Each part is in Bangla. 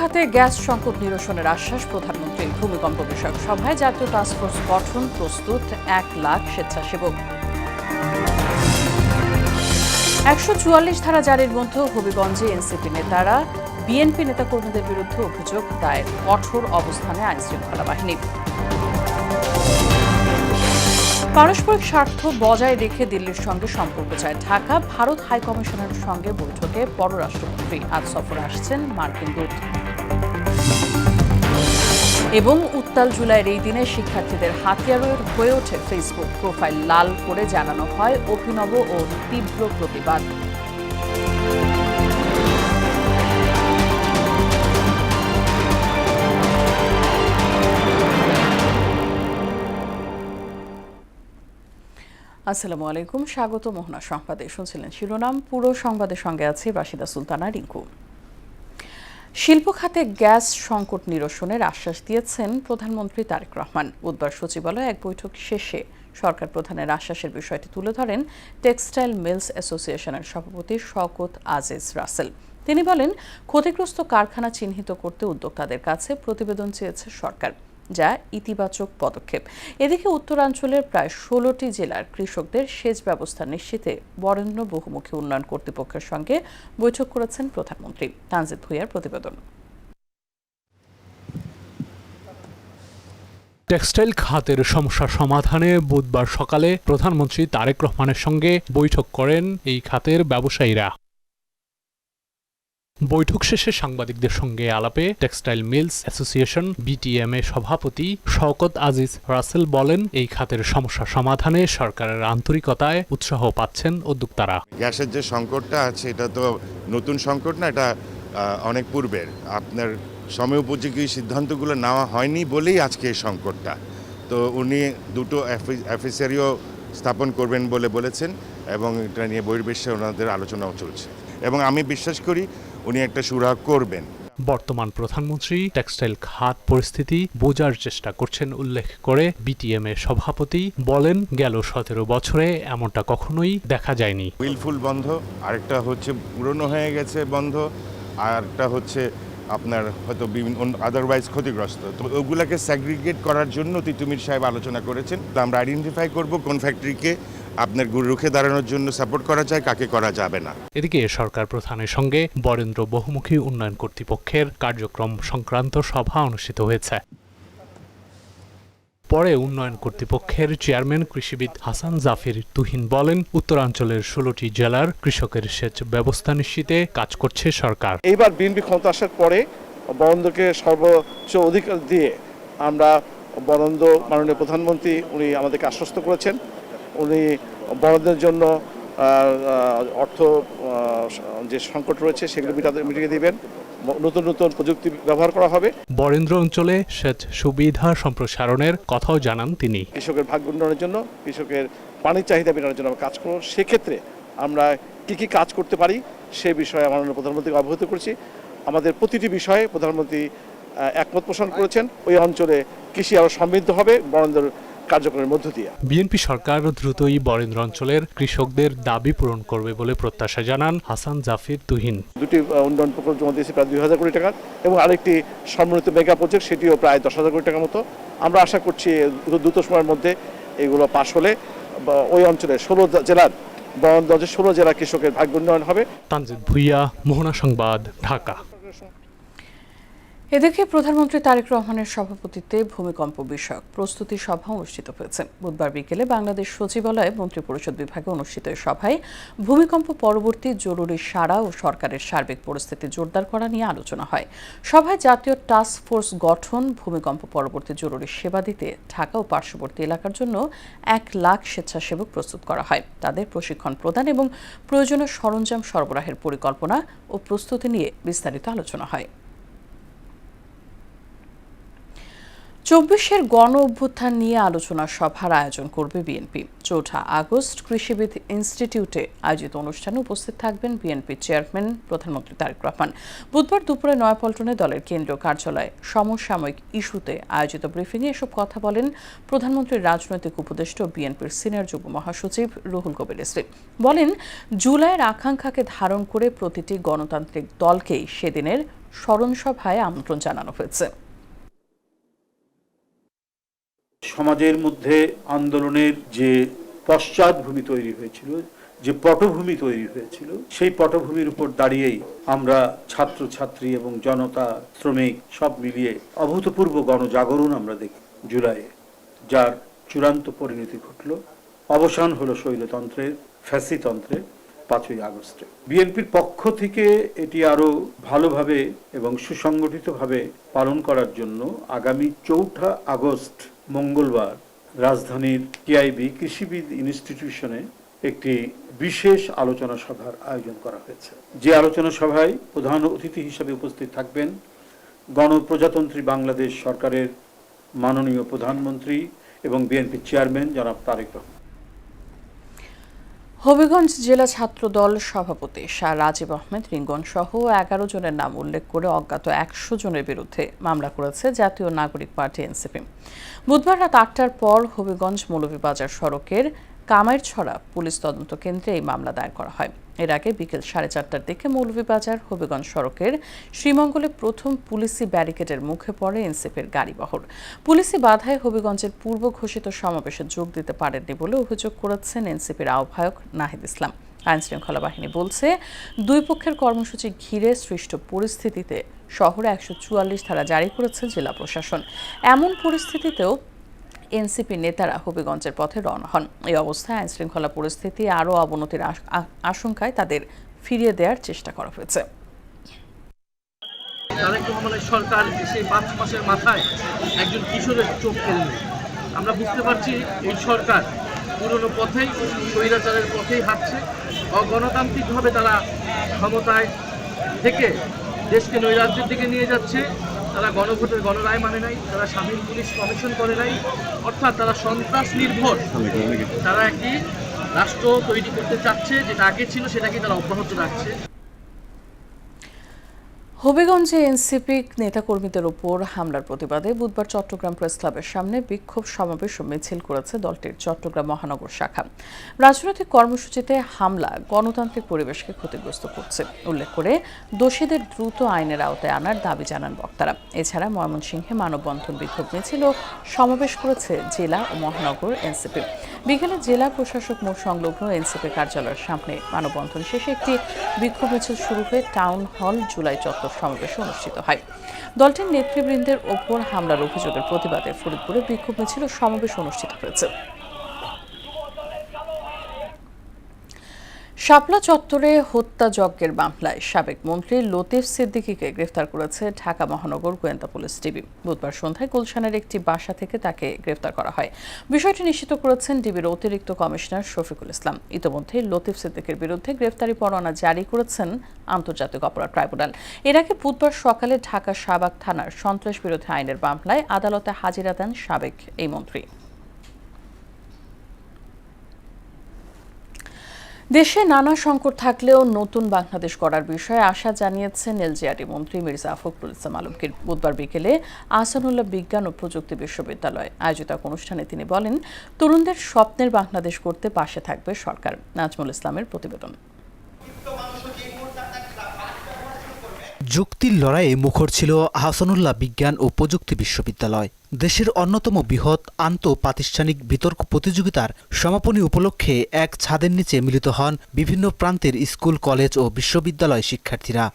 খাতে গ্যাস সংকট নিরসনের আশ্বাস প্রধানমন্ত্রীর। ভূমিকম্প বিষয়ক সভায় জাতীয় টাস্কফোর্স গঠন প্রস্তুত 1 লাখ স্বেচ্ছাসেবক। 144 ধারা জারির মধ্যে হবিগঞ্জে এনসিপি নেতারা বিএনপি নেতাকর্মীদের বিরুদ্ধে অভিযোগ দায়ের, কঠোর অবস্থানে আইনশৃঙ্খলা বাহিনী। পারস্পরিক স্বার্থ বজায় রেখে দিল্লির সঙ্গে সম্পর্ক চায় ঢাকা। ভারত হাইকমিশনের সঙ্গে বৈঠকে পররাষ্ট্রমন্ত্রী। আজ সফরে আসছেন মার্কিন দূত। এবং উত্তাল জুলাইয়ের এই দিনে শিক্ষার্থীদের হাতিয়ার হয়ে ওঠে ফেসবুক। প্রোফাইল লাল করে জানানো হয় অভিনব ও তীব্র প্রতিবাদ। আসসালামু আলাইকুম, স্বাগত মোহনা সংবাদে। শুনছিলেন শিরোনাম, পুরো সংবাদের সঙ্গে আছে রাশিদা সুলতানা রিঙ্কু। শিল্প খাতে গ্যাস সংকট নিরসনের আশ্বাস দিয়েছেন প্রধানমন্ত্রী তারেক রহমান। বুধবার সচিবালয়ে এক বৈঠক শেষে সরকার প্রধানের আশ্বাসের বিষয়টি তুলে ধরেন টেক্সটাইল মিলস অ্যাসোসিয়েশনের সভাপতি শওকত আজিজ রাসেল। তিনি বলেন, ক্ষতিগ্রস্ত কারখানা চিহ্নিত করতে উদ্যোক্তাদের কাছে প্রতিবেদন চেয়েছে সরকার, যা ইতিবাচক পদক্ষেপ। এদিকে উত্তরাঞ্চলের প্রায় 16টি জেলার কৃষকদের সেচ ব্যবস্থা নিশ্চিতে বরেণ্য বহুমুখী উন্নয়ন কর্তৃপক্ষের সঙ্গে বৈঠক করেছেন প্রধানমন্ত্রী। তানজিদ ভুঁইয়ার প্রতিবেদন। টেক্সটাইল খাতের সমস্যা সমাধানে বুধবার সকালে প্রধানমন্ত্রী তারেক রহমানের সঙ্গে বৈঠক করেন এই খাতের ব্যবসায়ীরা। বৈঠক শেষে সাংবাদিকদের সঙ্গে আলাপে টেক্সটাইল মিলস অ্যাসোসিয়েশন বিটিএম এর সভাপতি শওকত আজিজ রাসেল বলেন, এই খাতের সমস্যা সমাধানে সরকারের আন্তরিকতায় উৎসাহ পাচ্ছেন উদ্যোক্তারা। গ্যাসের যে সংকটটা আছে এটা তো নতুন সংকট না, এটা অনেক পূর্বের। আপনার সময় উপযোগী সিদ্ধান্তগুলো নেওয়া হয়নি বলেই আজকে এই সংকটটা। তো উনি দুটো অফিসারিও স্থাপন করবেন বলে বলেছেন এবং এটা নিয়ে বহির্বিশ্বে ওনাদের আলোচনাও চলছে এবং আমি বিশ্বাস করি উনি একটা সুরাহা করবেন। বর্তমান প্রধানমন্ত্রী টেক্সটাইল খাত পরিস্থিতি বোঝার চেষ্টা করছেন উল্লেখ করে বিটিএম এর সভাপতি বলেন, গেল 17 বছরে এমনটা কখনোই দেখা যায়নি। উইলফুল বন্ধ, আরেকটা হচ্ছে পুরনো হয়ে গেছে বন্ধ, আরেকটা হচ্ছে আপনার হয়তো বিভিন্ন আদারওয়াইজ ক্ষতিগ্রস্ত। তো ওগুলাকে স্যাগ্রিগেট করার জন্য তিতুমির সাহেব আলোচনা করেছেন। তো আমরা আইডেন্টিফাই করব কোন ফ্যাক্টরিকে আপনার রুখে দাঁড়ানোর জন্য সাপোর্ট করা যায়, কাকে করা যাবে না। এদিকে সরকার প্রধানের সঙ্গে বরেন্দ্র বহুমুখী উন্নয়ন কর্তৃপক্ষের কার্যক্রম সংক্রান্ত সভা অনুষ্ঠিত হয়েছে। পরে উন্নয়ন কর্তৃপক্ষের চেয়ারম্যান কৃষিবিদ হাসান জাফির তুহিন বলেন, উত্তরাঞ্চলের 16টি জেলার কৃষকের সেচ ব্যবস্থা নিশ্চিতে কাজ করছে সরকার। এইবার বিএনপি ক্ষমতা আসার পরে বরেন্দ্রকে সর্বোচ্চ অধিকার দিয়ে আমরা বরেন্দ্র মাননীয় প্রধানমন্ত্রী উনি আমাদেরকে আশ্বস্ত করেছেন, উনি বরেন্দ্রের জন্য অর্থ যে সংকট রয়েছে সেগুলো মিটিয়ে দিবেন। নতুন নতুন প্রযুক্তি ব্যবহার করা হবে। বরেন্দ্র অঞ্চলে সেচ সুবিধা সম্প্রসারণের কথাও জানান তিনি। কৃষকের ভাগ্য উন্নয়নের জন্য, কৃষকের পানির চাহিদা মেটানোর জন্য আমরা কাজ করব। সেক্ষেত্রে আমরা কি কাজ করতে পারি সে বিষয়ে মাননীয় প্রধানমন্ত্রীকে অবগত করেছি। আমাদের প্রতিটি বিষয়ে প্রধানমন্ত্রী একমত পোষণ করেছেন। ওই অঞ্চলে কৃষি আরও সমৃদ্ধ হবে বরেন্দ্র কার্যক্রমের মধ্য দিয়ে। বিএনপি সরকার দ্রুতই বরেন্দ্র অঞ্চলের কৃষকদের দাবি পূরণ করবে বলে প্রত্যাশা জানান হাসান জাফির তুহিন। দুটি উন্নয়ন প্রকল্প জমা দিয়েছে প্রায় 2000 কোটি টাকা এবং আরেকটি সম্মানিত মেগা প্রজেক্ট, সেটিও প্রায় 10,000 কোটি টাকার মতো। আমরা আশা করছি দ্রুত সময়ের মধ্যে এগুলো পাশ হলে ওই অঞ্চলের 16 জেলার বরেন্দ্র অঞ্চলের 16 জেলা কৃষকের ভাগ্য উন্নয়ন হবে। তানজিদ ভুঁইয়া, মোহনা সংবাদ, ঢাকা। এদিকে প্রধানমন্ত্রী তারেক রহমানের সভাপতিত্বে ভূমিকম্প বিষয়ক প্রস্তুতি সভা অনুষ্ঠিত হয়েছে। বুধবার বিকেলে বাংলাদেশ সচিবালয়ে মন্ত্রিপরিষদ বিভাগে অনুষ্ঠিত এই সভায় ভূমিকম্প পরবর্তী জরুরি সাড়া ও সরকারের সার্বিক পরিস্থিতি জোরদার করা নিয়ে আলোচনা হয়। সভায় জাতীয় টাস্ক ফোর্স গঠন, ভূমিকম্প পরবর্তী জরুরি সেবা দিতে ঢাকা ও পার্শ্ববর্তী এলাকার জন্য 1 লাখ স্বেচ্ছাসেবক প্রস্তুত করা হয়। তাদের প্রশিক্ষণ প্রদান এবং প্রয়োজনীয় সরঞ্জাম সরবরাহের পরিকল্পনা ও প্রস্তুতি নিয়ে বিস্তারিত আলোচনা হয়। চব্বিশের গণ অভ্যুত্থান নিয়ে আলোচনা সভার আয়োজন করবে বিএনপি। ৪ আগস্ট কৃষিবিদ ইনস্টিটিউটে আয়োজিত অনুষ্ঠানে উপস্থিত থাকবেন বিএনপি চেয়ারম্যান প্রধানমন্ত্রী তারেক রহমান। বুধবার দুপুরে নয়াপল্টনে দলের কেন্দ্রীয় কার্যালয়ে সমসাময়িক ইস্যুতে আয়োজিত ব্রিফিংয়ে এসব কথা বলেন প্রধানমন্ত্রীর রাজনৈতিক উপদেষ্টা বিএনপির সিনিয়র যুগ্ম মহাসচিব রুহুল কবির রিজভী। বলেন, জুলাইয়ের আকাঙ্ক্ষাকে ধারণ করে প্রতিটি গণতান্ত্রিক দলকেই সেদিনের স্মরণসভায় আমন্ত্রণ জানানো হয়েছে। সমাজের মধ্যে আন্দোলনের যে পশ্চাৎভূমি তৈরি হয়েছিল, যে পটভূমি তৈরি হয়েছিল, সেই পটভূমির উপর দাঁড়িয়েই আমরা ছাত্রছাত্রী এবং জনতা, শ্রমিক সব মিলিয়ে অভূতপূর্ব গণজাগরণ আমরা দেখি জুলাইয়ে, যার চূড়ান্ত পরিণতি ঘটল। অবসান হলো স্বৈরতন্ত্রের, ফ্যাসিতন্ত্রের 5ই আগস্টে। বিএনপির পক্ষ থেকে এটি আরো ভালোভাবে এবং সুসংগঠিতভাবে পালন করার জন্য আগামী 4 আগস্ট মঙ্গলবার রাজধানীর টিআইবি কৃষিবিদ ইনস্টিটিউশনে একটি বিশেষ আলোচনা সভার আয়োজন করা হয়েছে। যে আলোচনা সভায় প্রধান অতিথি হিসেবে উপস্থিত থাকবেন গণপ্রজাতন্ত্রী বাংলাদেশ সরকারের মাননীয় প্রধানমন্ত্রী এবং বিএনপি চেয়ারম্যান জনাব তারেক রহমান। হবিগঞ্জ জেলা ছাত্র দল সভাপতি শাহ রাজীব আহমেদ রিঙ্গন সহ 11 জনের নাম উল্লেখ করে অজ্ঞাত 100 জনের বিরুদ্ধে মামলা করেছে জাতীয় নাগরিক পার্টি এনসিপি। বুধবার রাত 8টার পর হবিগঞ্জ মৌলভীবাজার সড়কের কামাইরছড়া পুলিশ তদন্ত কেন্দ্রে এই মামলা দায়ের করা হয়। এর আগে বিকেল 4:30টার দিকে মৌলভীবাজার হবিগঞ্জ সড়কের শ্রীমঙ্গলে প্রথম পুলিশি ব্যারিকেডের মুখে পড়ে এনসিপির গাড়িবহর। পুলিশি বাধায় হবিগঞ্জের পূর্ব ঘোষিত সমাবেশে যোগ দিতে পারেননি বলে অভিযোগ করেছেন এনসিপির আহ্বায়ক নাহিদ ইসলাম। আইনশৃঙ্খলা বাহিনী বলছে, দুই পক্ষের কর্মসূচি ঘিরে সৃষ্ট পরিস্থিতিতে শহরে 144 ধারা জারি করেছে জেলা প্রশাসন। এমন পরিস্থিতিতেও এনসিপি নেতারা হবিগঞ্জের পথে রওনা হন। এই অবস্থায় আইনশৃঙ্খলা পরিস্থিতি আরও অবনতির আশঙ্কায় তাদের ফিরিয়ে দেওয়ার চেষ্টা করা হয়েছে। তারেক রহমানের সরকার সেই 5 মাসের মাথায় একজন কিশোরের চোখ কেড়ে। আমরা বুঝতে পারছি এই সরকার পুরনো পথেই, স্বৈরাচারের পথেই হাঁটছে। অগণতান্ত্রিকভাবে তারা ক্ষমতায় থেকে দেশকে নৈরাজ্যের দিকে নিয়ে যাচ্ছে। তারা গণভোটের গণরায় মানে নাই, তারা স্বাধীন পুলিশ কমিশন করে নাই, অর্থাৎ তারা সন্ত্রাস নির্ভর তারা একটি রাষ্ট্র তৈরি করতে চাচ্ছে। যেটা আগে ছিল সেটাকে তারা অব্যাহত রাখছে। হবিগঞ্জে এনসিপি নেতাকর্মীদের উপর হামলার প্রতিবাদে বুধবার চট্টগ্রাম প্রেস ক্লাবের সামনে বিক্ষোভ সমাবেশ ও মিছিল করেছে দলটির চট্টগ্রাম মহানগর শাখা। রাজনৈতিক কর্মসূচিতে হামলা গণতান্ত্রিক পরিবেশকে ক্ষতিগ্রস্ত করছে উল্লেখ করে দোষীদের দ্রুত আইনের আওতায় আনার দাবি জানান বক্তারা। এছাড়া ময়মনসিংহে মানববন্ধন, বিক্ষোভ মিছিল ও সমাবেশ করেছে জেলা ও মহানগর এনসিপি। বিকেলে জেলা প্রশাসক মোড় সংলগ্ন এনসিপি কার্যালয়ের সামনে মানববন্ধন শেষে একটি বিক্ষোভ মিছিল শুরু হয়ে টাউন হল জুলাই চত্বর সমাবেশ অনুষ্ঠিত হয়। দলটির নেতৃবৃন্দের ওপর হামলার অভিযোগের প্রতিবাদে ফরিদপুরে বিক্ষোভ মিছিল ও সমাবেশ অনুষ্ঠিত হয়েছে। শাপলা চত্বরে হত্যাযজ্ঞের মামলায় সাবেক মন্ত্রী লতিফ সিদ্দিকীকে গ্রেফতার করেছে ঢাকা মহানগর গোয়েন্দা পুলিশ ডিবি। বুধবার সন্ধ্যায় গুলশানের একটি বাসা থেকে তাকে গ্রেফতার করা হয়। বিষয়টি নিশ্চিত করেছেন ডিবির অতিরিক্ত কমিশনার শফিকুল ইসলাম। ইতিমধ্যে লতিফ সিদ্দিকীর বিরুদ্ধে গ্রেফতারি পরোয়ানা জারি করেছেন আন্তর্জাতিক অপরাধ ট্রাইব্যুনাল। এর আগে বুধবার সকালে ঢাকা শাহবাগ থানার সন্ত্রাস বিরোধী আইনের মামলায় আদালতে হাজিরা দেন সাবেক এই মন্ত্রী। দেশে নানা সংকট থাকলেও নতুন বাংলাদেশ গড়ার বিষয়ে আশা জানিয়েছেন এলজিআরডি মন্ত্রী মির্জা ফখরুল ইসলাম আলমগীর। বুধবার বিকেলে আহসানুল্লাহ বিজ্ঞান ও প্রযুক্তি বিশ্ববিদ্যালয়ে আয়োজিত এক অনুষ্ঠানে তিনি বলেন, তরুণদের স্বপ্নের বাংলাদেশ করতে পাশে থাকবে সরকার। নাজমুল ইসলামের প্রতিবেদন। যুক্তির লড়াইয়ে মুখর ছিল আহসানুল্লাহ বিজ্ঞান ও প্রযুক্তি বিশ্ববিদ্যালয়। দেশের অন্যতম বৃহৎ আন্তঃপ্রাতিষ্ঠানিক বিতর্ক প্রতিযোগিতার সমাপনী উপলক্ষে এক ছাদের নিচে মিলিত হন বিভিন্ন প্রান্তের স্কুল, কলেজ ও বিশ্ববিদ্যালয় শিক্ষার্থীরা।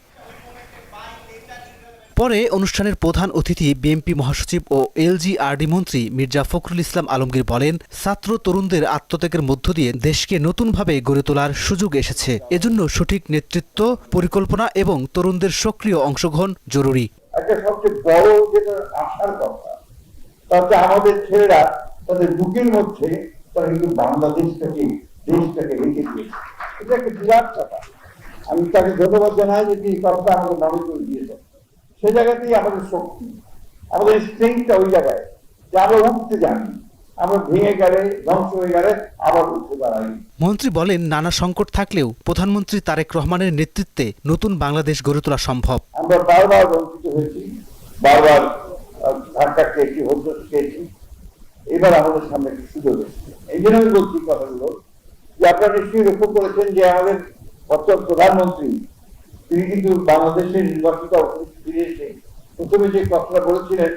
পরে অনুষ্ঠানের প্রধান অতিথি বিএনপি মহাসচিব ও এলজিআরডি মন্ত্রী মির্জা ফখরুল ইসলাম আলমগীর বলেন, ছাত্র তরুণদের আত্মত্যাগের মধ্য দিয়ে দেশকে নতুনভাবে গড়ে তোলার সুযোগ এসেছে। এজন্য সঠিক নেতৃত্ব, পরিকল্পনা এবং তরুণদের সক্রিয় অংশগ্রহণ জরুরি। একটা সবচেয়ে বড় যেটা আশার কথা, তাতে আমাদের ছেলেরা তাদের বুকের মধ্যে তারা কিন্তু বাংলাদেশটাকে, দেশটাকে রেখে দিয়েছে। এটা একটা বিরাট কথা। আমি তাকে ধন্যবাদ জানাই যে এই কথাটা আমাকে মনে করে দিয়েছেন। সে জায়গাতেই আমাদের শক্তি, আমাদের স্ট্রেংথটা ওই জায়গায় যে আমরা উঠতে জানি, আমরা ভেঙে গেলে, ধ্বংস হয়ে গেলে আবার উঠতে পারি। মন্ত্রী বলেন, নানা সংকট থাকলেও প্রধানমন্ত্রী তারেক রহমানের নেতৃত্বে নতুন বাংলাদেশ গড়ে তোলা সম্ভব। আমরা বারবার বঞ্চিত হয়েছি, বারবার ধাক্কা খেয়েছি, হোঁচট খেয়েছি। এবার আমাদের সামনে একটি সুযোগ এসেছে। এই জন্য আমি বলছি কথাগুলো যে আপনারা নিশ্চয়ই লক্ষ্য করেছেন যে আমাদের বর্তমান প্রধানমন্ত্রী তিনি কিন্তু বাংলাদেশের নির্বাচিত ফিরে এসে প্রথমে যে কথাটা বলেছিলেন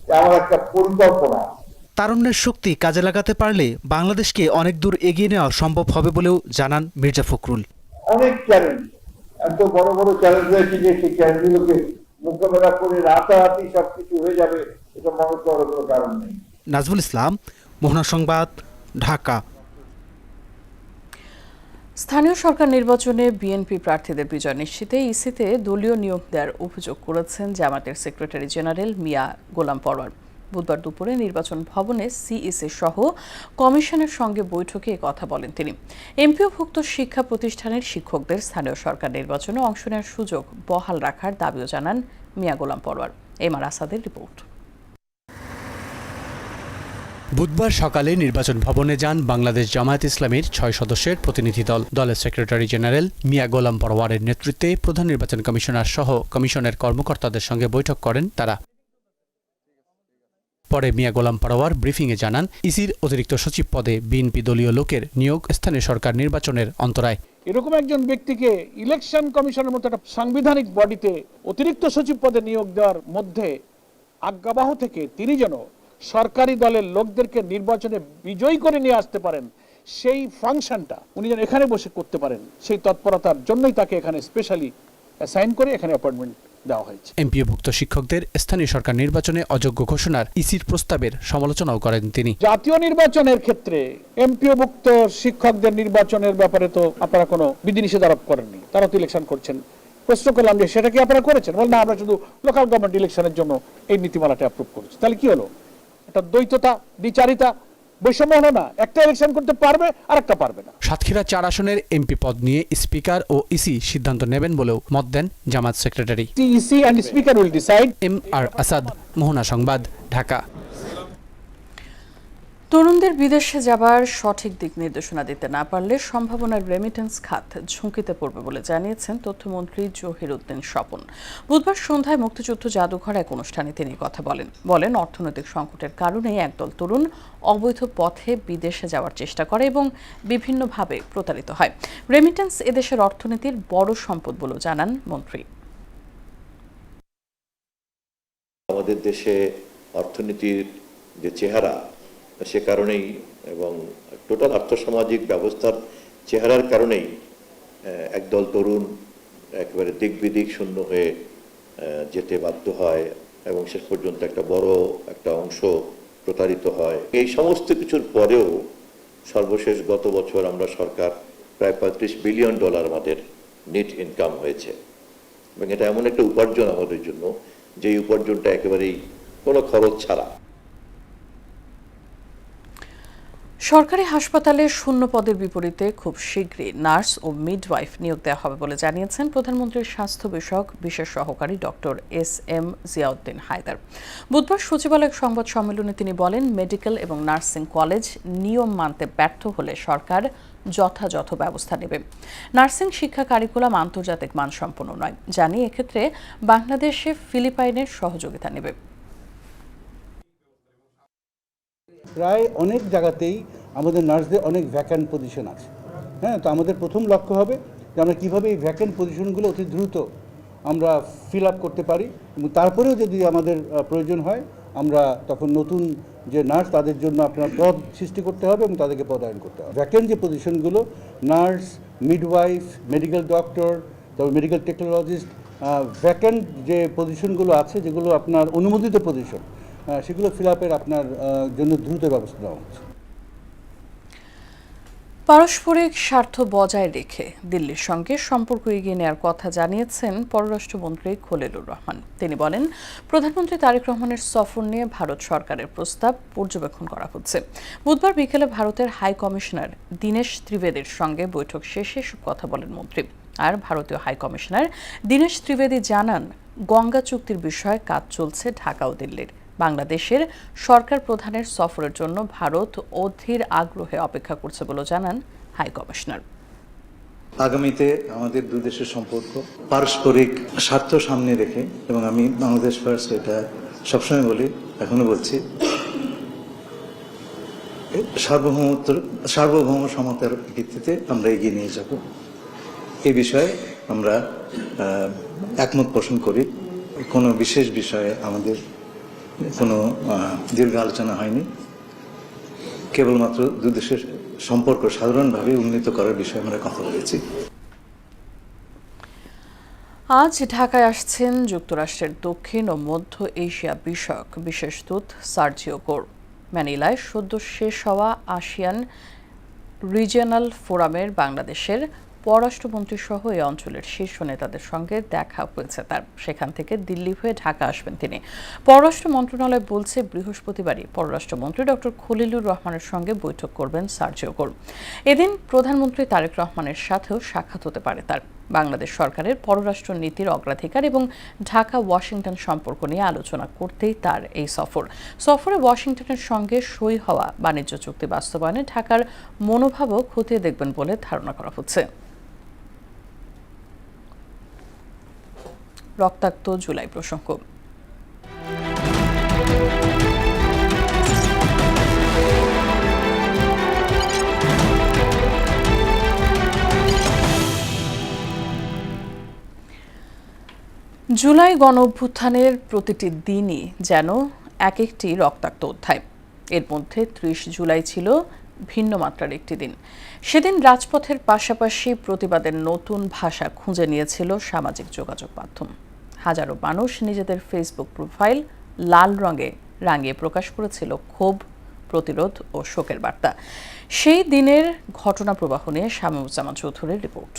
যে আমার একটা পরিকল্পনা। তারুণ্যের শক্তি কাজে লাগাতে পারলে বাংলাদেশকে অনেক দূর এগিয়ে নেওয়া সম্ভব হবে বলেও জানান মির্জা ফখরুল। অনেক চ্যালেঞ্জ, এত বড় বড় চ্যালেঞ্জ রয়েছে যে সেই চ্যালেঞ্জগুলোকে মোকাবেলা করে রাতারাতি সবকিছু হয়ে যাবে এটা মনে করার কোনো কারণ নেই। নাজমুল ইসলাম, মোহনা সংবাদ, ঢাকা। স্থানীয় সরকার নির্বাচনে বিএনপি প্রার্থীদের বিজয় নিশ্চিতে ইসিতে দলীয় নিয়োগ দেওয়ার অভিযোগ করেছেন জামাতের সেক্রেটারি জেনারেল মিয়া গোলাম পরোয়ার। বুধবার দুপুরে নির্বাচন ভবনে সিইসি সহ কমিশনের সঙ্গে বৈঠকে কথা বলেন তিনি। এমপিওভুক্ত শিক্ষা প্রতিষ্ঠানের শিক্ষকদের স্থানীয় সরকার নির্বাচনে অংশ নেওয়ার সুযোগ বহাল রাখার দাবিও জানান মিয়া গোলাম পরোয়ার। এমআর আসাদের রিপোর্ট। বুধবার সকালে নির্বাচন ভবনে যান বাংলাদেশ জামায়াত ইসলামীর 6 সদস্যের প্রতিনিধি দল। দলের সেক্রেটারি জেনারেল মিয়া গোলাম পরোয়ারের নেতৃত্বে প্রধান নির্বাচন কমিশনার সহ কমিশনের কর্মকর্তাদের সঙ্গে বৈঠক করেন তারা। পরে মিয়া গোলাম পরোয়ার ব্রিফিংয়ে জানান, ইসির অতিরিক্ত সচিব পদে বিএনপি দলীয় লোকের নিয়োগ স্থানীয় সরকার নির্বাচনের অন্তরায়। এরকম একজন ব্যক্তিকে ইলেকশন কমিশনের মতো একটা সাংবিধানিক বডিতে অতিরিক্ত সচিব পদে নিয়োগ দেওয়ার মধ্যে আজ্ঞাবহ থেকে তিনি যেন সরকারি দলের লোকদেরকে নির্বাচনে বিজয়ী করে নিয়ে আসতে পারেন, সেই ফাংশনটা উনি যেন এখানে বসে করতে পারেন, সেই তৎপরতার জন্যই তাকে এখানে স্পেশালি অ্যাসাইন করে এখানে অ্যাপয়েন্টমেন্ট দেওয়া হয়েছে। এমপিওভুক্ত শিক্ষকদের স্থানীয় সরকার নির্বাচনে অযোগ্য ঘোষণার ইসির প্রস্তাবের সমালোচনাও করেন তিনি। জাতীয় নির্বাচনের ক্ষেত্রে এমপিওভুক্ত শিক্ষকদের নির্বাচনের ব্যাপারে তো আপনারা কোনো বিধিনিষেধ আরোপ করেননি, তারা তো ইলেকশন করছেন। প্রশ্ন করলাম যে সেটা কি আপনারা করেছেন? বল না, আমরা শুধু লোকাল গভর্নমেন্ট ইলেকশনের জন্য এই নীতিমালাটা অ্যাপ্রুভ করেছি। তাহলে কি হলো? এটা দ্বৈততা, দ্বিচারিতা, বৈষম্য হলো না? একটা ইলেকশন করতে পারবে আর একটা পারবে না। সাতক্ষীরা 4 আসনের এমপি পদ নিয়ে স্পিকার ও ইসি সিদ্ধান্ত নেবেন বলেও মত দেন Jamaat secretary. EC and speaker will decide. MR Asad, Mohona সংবাদ, ঢাকা। তরুণদের বিদেশে যাবার সঠিক দিক নির্দেশনা দিতে না পারলে সম্ভাবনার রেমিটেন্স খাত ঝুঁকিতে পড়বে বলে জানিয়েছেন তথ্যমন্ত্রী জহির উদ্দিন স্বপন। বুধবার সন্ধ্যায় মুক্তিযুদ্ধ জাদুঘর এক অনুষ্ঠানে তিনি কথা বলেন অর্থনৈতিক সংকটের কারণে একদল তরুণ অবৈধ পথে বিদেশে যাওয়ার চেষ্টা করে এবং বিভিন্নভাবে প্রতারিত হয়। রেমিটেন্স এদেশের অর্থনীতির বড় সম্পদ বলেও জানান মন্ত্রী। আমাদের দেশে অর্থনীতির যে চেহারা, সে কারণেই এবং টোটাল আর্থসামাজিক ব্যবস্থার চেহারার কারণেই একদল তরুণ একেবারে দিক বিদিক শূন্য হয়ে যেতে বাধ্য হয় এবং শেষ পর্যন্ত একটা বড় একটা অংশ প্রতারিত হয়। এই সমস্ত কিছুর পরেও সর্বশেষ গত বছর আমরা সরকার প্রায় $35 বিলিয়ন আমাদের নেট ইনকাম হয়েছে এবং এটা এমন একটা উপার্জন আমাদের জন্য যে উপার্জনটা একেবারেই কোনো খরচ ছাড়া। সরকারি হাসপাতালে শূন্য পদের বিপরীতে খুব শীঘ্রই নার্স ও মিডওয়াইফ নিয়োগ দেওয়া হবে বলে জানিয়েছেন প্রধানমন্ত্রীর স্বাস্থ্য বিষয়ক বিশেষ সহকারী ডক্টর এস.এম. জিয়াউদ্দিন হায়দার। বুধবার সচিবালয় সংবাদ সম্মেলনে তিনি বলেন, মেডিকেল এবং নার্সিং কলেজ নিয়ম মানতে ব্যর্থ হলে সরকার যথাযথ ব্যবস্থা নেবে। নার্সিং শিক্ষা কারিকুলাম আন্তর্জাতিক মানসম্পন্ন নয়, জানিয়ে এক্ষেত্রে বাংলাদেশে ফিলিপাইনের সহযোগিতা নেবে। প্রায় অনেক জায়গাতেই আমাদের নার্সদের অনেক ভ্যাকান্ট পজিশন আছে। হ্যাঁ, তো আমাদের প্রথম লক্ষ্য হবে যে আমরা কীভাবে এই ভ্যাকান্ট পজিশনগুলো অতি দ্রুত আমরা ফিল আপ করতে পারি এবং তারপরেও যদি আমাদের প্রয়োজন হয় আমরা তখন নতুন যে নার্স তাদের জন্য আপনার পদ সৃষ্টি করতে হবে এবং তাদেরকে পদায়ন করতে হবে। ভ্যাকান্ট যে পজিশনগুলো নার্স, মিডওয়াইফ, মেডিকেল ডক্টর, তবে মেডিকেল টেকনোলজিস্ট, ভ্যাকান্ট যে পজিশনগুলো আছে যেগুলো আপনার অনুমোদিত পজিশন, সেগুলো ফিল আপের আপনার জন্য দ্রুত ব্যবস্থা নেওয়া হচ্ছে। পারস্পরিক স্বার্থ বজায় রেখে দিল্লির সঙ্গে সম্পর্ক এগিয়ে নেওয়ার কথা জানিয়েছেন পররাষ্ট্রমন্ত্রী খলিলুর রহমান। তিনি বলেন, প্রধানমন্ত্রী তারেক রহমানের সফর নিয়ে ভারত সরকারের প্রস্তাব পর্যবেক্ষণ করা হচ্ছে। বুধবার বিকেলে ভারতের হাই কমিশনার দীনেশ ত্রিবেদীর সঙ্গে বৈঠক শেষে এসব কথা বলেন মন্ত্রী। আর ভারতীয় হাই কমিশনার দীনেশ ত্রিবেদী জানান, গঙ্গা চুক্তির বিষয়ে কাজ চলছে ঢাকা ও দিল্লির। বাংলাদেশের সরকার প্রধানের সফরের জন্য ভারত অধীর আগ্রহে অপেক্ষা করছে বলে জানান হাই কমিশনার। আগামীতে আমাদের দুই দেশের সম্পর্ক পারস্পরিক স্বার্থ সামনে রেখে, এবং আমি বাংলাদেশ ফার্স্ট এটা সবসময় বলি, এখনো বলছি, সার্বভৌম সমতার ভিত্তিতে আমরা এগিয়ে নিয়ে যাব। এই বিষয়ে আমরা একমত পোষণ করি। কোনো বিশেষ বিষয়ে আমাদের কোনো দীর্ঘ আলোচনা হয়নি, কেবলমাত্র দুই দেশের সম্পর্ক সাধারণভাবে উন্নীত করার বিষয়ে আমরা কথা বলেছি। আজ ঢাকায় আসছেন যুক্তরাষ্ট্রের দক্ষিণ ও মধ্য এশিয়া বিষয়ক বিশেষ দূত সার্জিও গোর। ম্যানিলায় সদ্য শেষ হওয়া আসিয়ান রিজিয়নাল ফোরামের বাংলাদেশের পররাষ্ট্রমন্ত্রী সহ এই অঞ্চলের শীর্ষ নেতাদের সঙ্গে দেখা হয়েছে তার। সেখান থেকে দিল্লি হয়ে ঢাকা আসবেন তিনি। পররাষ্ট্র মন্ত্রণালয় বলছে বৃহস্পতিবারই পররাষ্ট্রমন্ত্রী ডক্টর খলিলুর রহমানের সঙ্গে বৈঠক করবেন সার্জিও গোর। এদিন প্রধানমন্ত্রী তারেক রহমানের সাথেও সাক্ষাৎ হতে পারে তার। বাংলাদেশ সরকারের পররাষ্ট্র নীতির অগ্রাধিকার এবং ঢাকা ওয়াশিংটন সম্পর্ক নিয়ে আলোচনা করতেই তার এই সফরে ওয়াশিংটনের সঙ্গে সই হওয়া বাণিজ্য চুক্তি বাস্তবায়নে ঢাকার মনোভাবও খতিয়ে দেখবেন বলে ধারণা করা হচ্ছে। রক্তাক্ত জুলাই প্রসঙ্গ। জুলাই গণ অভ্যুত্থানের প্রতিটি দিনই যেন এক একটি রক্তাক্ত অধ্যায়। এর মধ্যে 30 জুলাই ছিল ভিন্ন মাত্রার একটি দিন। সেদিন রাজপথের পাশাপাশি প্রতিবাদের নতুন ভাষা খুঁজে নিয়েছিল সামাজিক যোগাযোগ মাধ্যম। হাজারো মানুষ নিজেদের ফেসবুক প্রোফাইল লাল রঙে রাঙিয়ে প্রকাশ করেছিল ক্ষোভ, প্রতিরোধ ও শোকের বার্তা। সেই দিনের ঘটনা প্রবাহ নিয়ে শামীমুজ্জামান চৌধুরীর রিপোর্ট।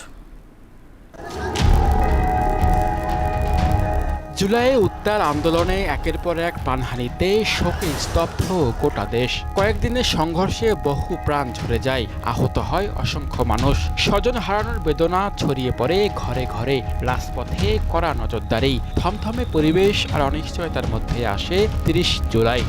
জুলাই উত্তাল আন্দোলনে একের পর এক প্রাণহানিতে শোকে স্তব্ধ গোটা দেশ। কয়েকদিনের সংঘর্ষে বহু প্রাণ ঝরে যায়, আহত হয় অসংখ্য মানুষ। স্বজন হারানোর বেদনা ছড়িয়ে পড়ে ঘরে ঘরে। রাজপথে কড়া নজরদারি, থমথমে পরিবেশ আর অনিশ্চয়তার মধ্যে আসে 30 জুলাই।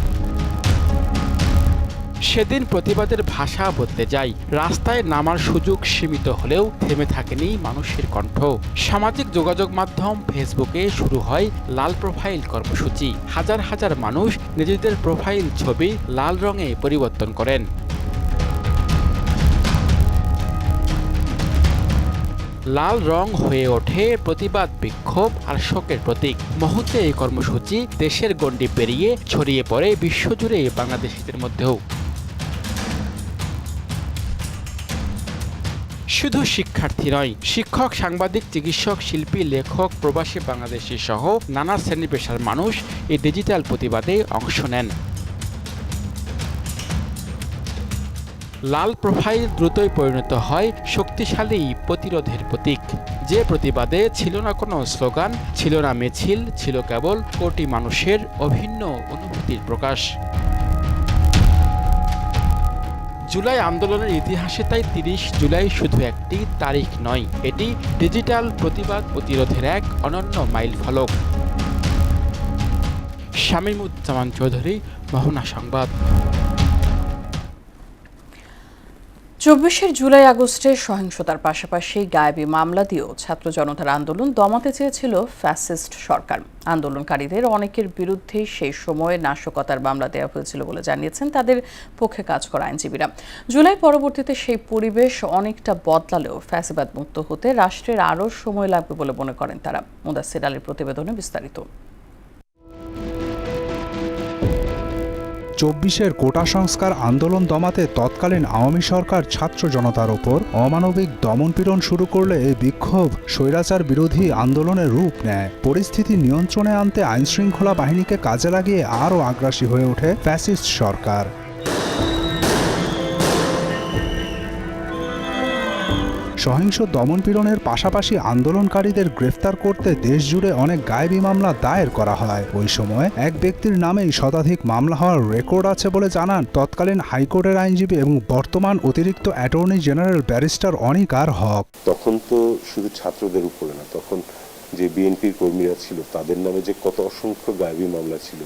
সেদিন প্রতিবাদের ভাষা বদলে যায়। রাস্তায় নামার সুযোগ সীমিত হলেও থেমে থাকেনি মানুষের কণ্ঠ। সামাজিক যোগাযোগ মাধ্যম ফেসবুকে শুরু হয় লাল প্রোফাইল কর্মসূচি। হাজার হাজার মানুষ নিজেদের প্রোফাইল ছবি লাল রঙে পরিবর্তন করেন। লাল রং হয়ে ওঠে প্রতিবাদ, বিক্ষোভ আর শোকের প্রতীক। মুহূর্তে এই কর্মসূচি দেশের গণ্ডি পেরিয়ে ছড়িয়ে পড়ে বিশ্বজুড়ে বাংলাদেশিদের মধ্যেও। শুধু শিক্ষার্থী নয়, শিক্ষক, সাংবাদিক, চিকিৎসক, শিল্পী, লেখক, প্রবাসী বাংলাদেশি সহ নানা শ্রেণী পেশার মানুষ এই ডিজিটাল প্রতিবাদে অংশ নেন। লাল প্রোফাইল দ্রুতই পরিণত হয় শক্তিশালী প্রতিরোধের প্রতীক। যে প্রতিবাদে ছিল না কোনো স্লোগান, ছিল না মিছিল, ছিল কেবল কোটি মানুষের অভিন্ন অনুভূতির প্রকাশ। জুলাই আন্দোলনের ইতিহাসে তাই 30 জুলাই শুধু একটি তারিখ নয়, এটি ডিজিটাল প্রতিবাদ প্রতিরোধের এক অনন্য মাইল ফলক। শামীমুজ্জামান চৌধুরী, মোহনা সংবাদ। 24 জুলাই আগস্টে সহিংসতার পাশাপাশি গায়েবী মামলা দিয়েও ছাত্র জনতার আন্দোলন দমাতে চেয়েছিল ফ্যাসিস্ট সরকার। আন্দোলনকারীদের অনেকের বিরুদ্ধেই সেই সময়ে নাশকতার মামলা দেওয়া হয়েছিল বলে জানিয়েছেন তাদের পক্ষে কাজ করা আইনজীবীরা। জুলাই পরবর্তীতে সেই পরিবেশ অনেকটা বদলালেও ফ্যাসিবাদ মুক্ত হতে রাষ্ট্রের আরও সময় লাগবে বলে মনে করেন তারা। মুদাসসির আলীর প্রতিবেদনে বিস্তারিত। 24-এর কোটা সংস্কার আন্দোলন দমাতে তৎকালীন আওয়ামী সরকার ছাত্র জনতার ওপর অমানবিক দমনপীড়ন শুরু করলে এই বিক্ষোভ স্বৈরাচার বিরোধী আন্দোলনের রূপ নেয়। পরিস্থিতি নিয়ন্ত্রণে আনতে আইনশৃঙ্খলা বাহিনীকে কাজে লাগিয়ে আরও আগ্রাসী হয়ে ওঠে ফ্যাসিস্ট সরকার। সহিংস দমনপীড়নের পাশাপাশি আন্দোলনকারীদের গ্রেফতার করতে দেশজুড়ে অনেক গায়েবী মামলা দায়ের করা হয়। ওই সময় এক ব্যক্তির নামেই শতাধিক মামলা হওয়ার রেকর্ড আছে বলে জানান তৎকালীন হাইকোর্টের আইনজীবী এবং বর্তমান অতিরিক্ত অ্যাটর্নি জেনারেল ব্যারিস্টার অনিক আর হক। তখন তো শুধু ছাত্রদের উপরে না, তখন যে বিএনপির কর্মীরা ছিল তাদের নামে যে কত অসংখ্য গায়েবী মামলা ছিল।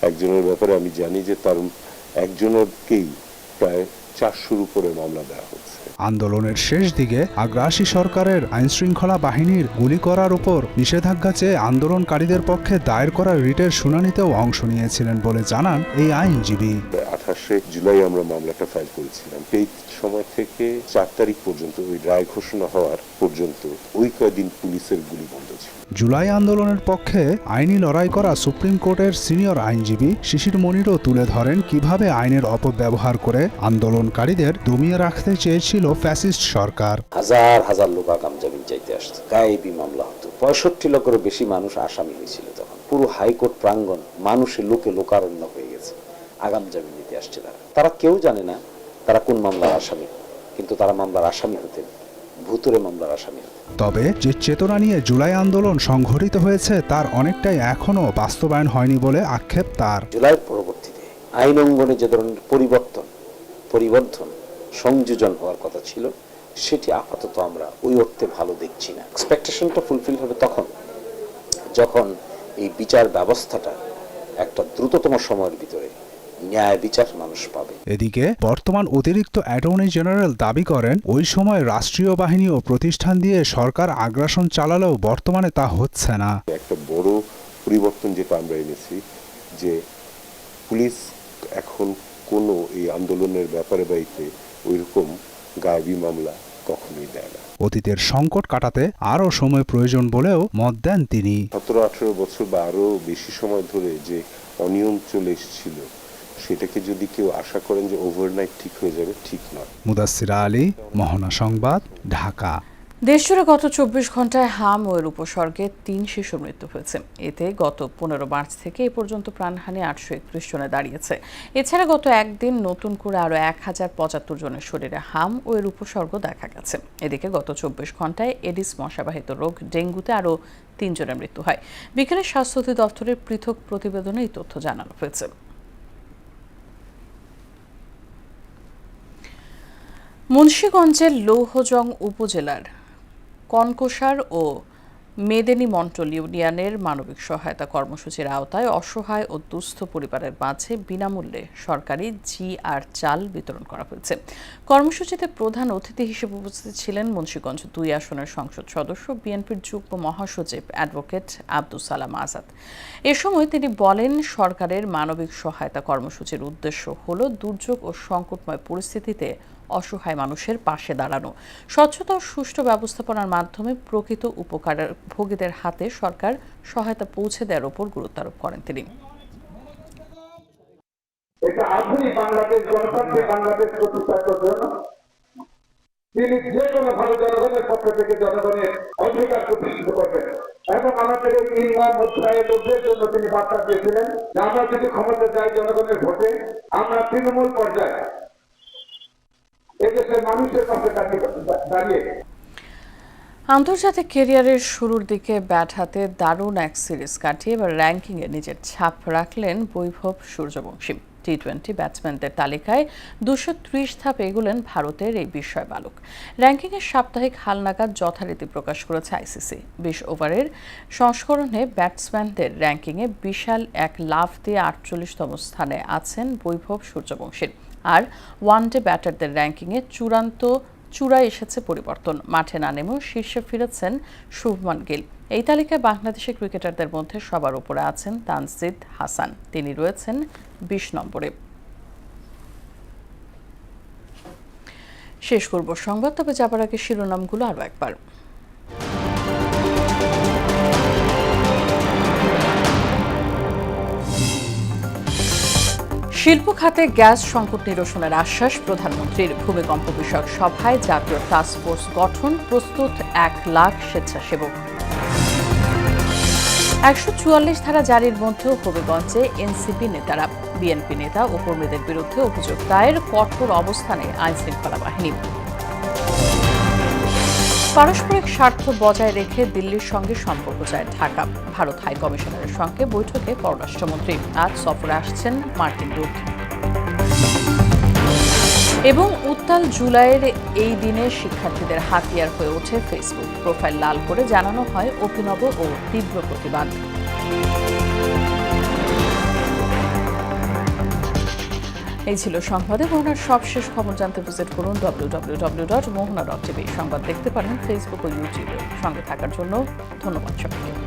একজনের ব্যাপারে আমি জানি যে তার একজনকেই প্রায় 400-র উপরে মামলা দেওয়া হচ্ছে। আন্দোলনের শেষ দিকে আগ্রাসী সরকারের আইনশৃঙ্খলা বাহিনীর গুলি করার উপর নিষেধাজ্ঞা চেয়ে আন্দোলনকারীদের পক্ষে দায়ের করা রিটের শুনানিতেও অংশ নিয়েছিলেন বলে জানান এই আইনজীবী। 28 জুলাই আমরা মামলাটা ফাইল করেছিলাম। এই সময় থেকে 4 তারিখ পর্যন্ত ওই রায় ঘোষণা হওয়ার পর্যন্ত ওই কয়েকদিন পুলিশের গুলি বন্ধ ছিল। জুলাই আন্দোলনের পক্ষে আইনি লড়াই করা সুপ্রিম কোর্টের সিনিয়র আইনজীবী শিশির মনিরও তুলে ধরেন কিভাবে আইনের অপব্যবহার করে আন্দোলনকারীদের দমিয়ে রাখতে চেয়েছিল ফ্যাসিস্ট সরকার। হাজার হাজার লোক আগাম জামিন চাইতে আসতো, গায়েবী মামলা হতো, 65 লক্ষেরও বেশি মানুষ আসামি হয়েছিল। তখন পুরো হাইকোর্ট প্রাঙ্গণ মানুষের লোকে লোকারণ্য হয়ে গেছে, আগাম জামিন নিতে আসছে। তারা কেউ জানে না তারা কোন মামলার আসামি, কিন্তু তারা মামলার আসামি হতেন, ভুতুরে মামলার আসামি হতেন। তবে যে চেতনা নিয়ে জুলাই আন্দোলন সংঘটিত হয়েছে তার অনেকটাই এখনো বাস্তবায়ন হয়নি বলে আক্ষেপ তার। জুলাইয়ের পরবর্তীতে আইন অঙ্গনে যে ধরনের পরিবর্তন সংযোজন হওয়ার কথা ছিল সেটি আপাতত আমরা ওই অর্থে ভালো দেখছি না। এক্সপেকটেশনটা ফুলফিল হবে তখন যখন এই বিচার ব্যবস্থাটা একটা দ্রুততম সময়ের ভিতরে ন্যায় বিচার মানুষ পাবে। এদিকে বর্তমান অতিরিক্ত অ্যাটর্নি জেনারেল দাবি করেন ওই সময় রাষ্ট্রীয় বাহিনী ও প্রতিষ্ঠান দিয়ে সরকার আগ্রাসন চালালেও বর্তমানে তা হচ্ছে না। একটা বড় পরিবর্তন যেটা আমরা এনেছি যে পুলিশ এখন কোনো এই আন্দোলনের ব্যাপারে বাইতে ওইরকম গায়েবী মামলা কখনোই দেয় না। অতীতের সংকট কাটাতে আরও সময় প্রয়োজন বলেও মত দেন তিনি। 17-18 বছর বা আরও বেশি সময় ধরে যে অনিয়ম চলে এসেছিল সেটাকে যদি কেউ আশা করেন যে ওভারনাইট ঠিক হয়ে যাবে, ঠিক নয়। মুদাসসির আলী, মোহনা সংবাদ, ঢাকা। দেশজুড়ে গত 24 ঘন্টায় হাম ও এর উপসর্গে 3 শিশুর মৃত্যু হয়েছে। এতে গত 15 মার্চ থেকে এ পর্যন্ত প্রাণহানি 831 জনে দাঁড়িয়েছে। এছাড়া গত একদিন নতুন করে আরও 1075 জনের শরীরে হাম ও এর উপসর্গ দেখা গেছে। এদিকে গত 24 ঘন্টায় এডিস মশাবাহিত রোগ ডেঙ্গুতে আরও 3 জনের মৃত্যু হয়। বিকেলে স্বাস্থ্য অধিদপ্তরের পৃথক প্রতিবেদনে এই তথ্য জানানো হয়েছে। মুন্সিগঞ্জের লৌহজং উপজেলার কনকোষার ও মেদেনী মন্টল ইউনিয়নের মানবিক সহায়তা কর্মসূচির আওতায় অসহায় ও দুস্থ পরিবারের মাঝে বিনামূল্যে সরকারি জিআর চাল বিতরণ করা হয়েছে। কর্মসূচিতে প্রধান অতিথি হিসেবে উপস্থিত ছিলেন মুন্সিগঞ্জ 2 আসনের সংসদ সদস্য বিএনপির যুগ্ম মহাসচিব অ্যাডভোকেট আব্দুস সালাম আজাদ। এ সময় তিনি বলেন, সরকারের মানবিক সহায়তা কর্মসূচির উদ্দেশ্য হল দুর্যোগ ও সংকটময় পরিস্থিতিতে অসহায় মানুষের পাশে দাঁড়ানো। স্বচ্ছতা ও সুষ্ঠু ব্যবস্থাপনার মাধ্যমে প্রকৃত উপকারভোগীদের হাতে সরকার সহায়তা পৌঁছে দেওয়ার উপর গুরুত্ব আরোপ করেন তিনি। আধুনিক বাংলাদেশ, গণতান্ত্রিক বাংলাদেশ প্রতিষ্ঠার জন্য তিনি যে কোনো ভাবে জনগণের পক্ষ থেকে জনগণের অধিকার প্রতিষ্ঠিত করবেন এবং আমাদের এই নির্মম অধ্যায়ের লোকদের জন্য তিনি বার্তা দিয়েছিলেন যে আমরা যদি ক্ষমতা যাই জনগণের ভোটে, আমরা তৃণমূল পর্যায়ে এদেশের মানুষের পাশে দাঁড়িয়ে। আন্তর্জাতিক ক্যারিয়ারের শুরুর দিকে ব্যাট হাতে দারুণ এক সিরিজ কাটিয়ে এবার র্যাঙ্কিংয়ে নিজের ছাপ রাখলেন বৈভব সূর্যবংশী। টি-20 ব্যাটসম্যানদের তালিকায় 230 ধাপ এগোলেন ভারতের এই বিস্ময় বালক। র্যাঙ্কিংয়ের সাপ্তাহিক হালনাগাদ যথারীতি প্রকাশ করেছে আইসিসি। 20 ওভারের সংস্করণে ব্যাটসম্যানদের র্যাঙ্কিংয়ে বিশাল এক লাফ দিয়ে 48তম স্থানে আছেন বৈভব সূর্যবংশী। আর ওয়ানডে ব্যাটারদের র্যাঙ্কিংয়ে চূড়ায় এসেছে পরিবর্তন। মাঠে না নেমেও শীর্ষে ফিরেছেন শুভমান গিল। এই তালিকায় বাংলাদেশি ক্রিকেটারদের মধ্যে সবার উপরে আছেন তানজিদ হাসান, তিনি রয়েছেন 20 নম্বরে। শেষ করব সংবাদ, তবে যাবার আগে শিরোনামগুলো আরও একবার। শিল্প খাতে গ্যাস সংকট নিরসনের আশ্বাস প্রধানমন্ত্রীর। ভূমিকম্প বিষয়ক সভায় জাতীয় টাস্কফোর্স গঠন, প্রস্তুত 1 লাখ স্বেচ্ছাসেবক। 144 ধারা জারির মধ্যেও হবিগঞ্জে এনসিপি নেতারা। বিএনপি নেতা ও কর্মীদের বিরুদ্ধে অভিযোগ দায়ের, কঠোর অবস্থানে আইনশৃঙ্খলা বাহিনী। পারস্পরিক স্বার্থ বজায় রেখে দিল্লির সঙ্গে সম্পর্ক চায় ঢাকা। ভারত হাই কমিশনারের সঙ্গে বৈঠকে পররাষ্ট্রমন্ত্রী। আজ সফরে আসছেন মার্টিন রুট। এবং উত্তাল জুলাইয়ের এই দিনে শিক্ষার্থীদের হাতিয়ার হয়ে ওঠে ফেসবুক। প্রোফাইল লাল করে জানানো হয় অভিনব ও তীব্র প্রতিবাদ। এই ছিল সংবাদে। মোহনার সবশেষ খবর জানতে ভিজিট করুন www.mohana.tv। সংবাদ দেখতে পারেন ফেসবুক ও ইউটিউবে। সঙ্গে থাকার জন্য ধন্যবাদ সবাইকে।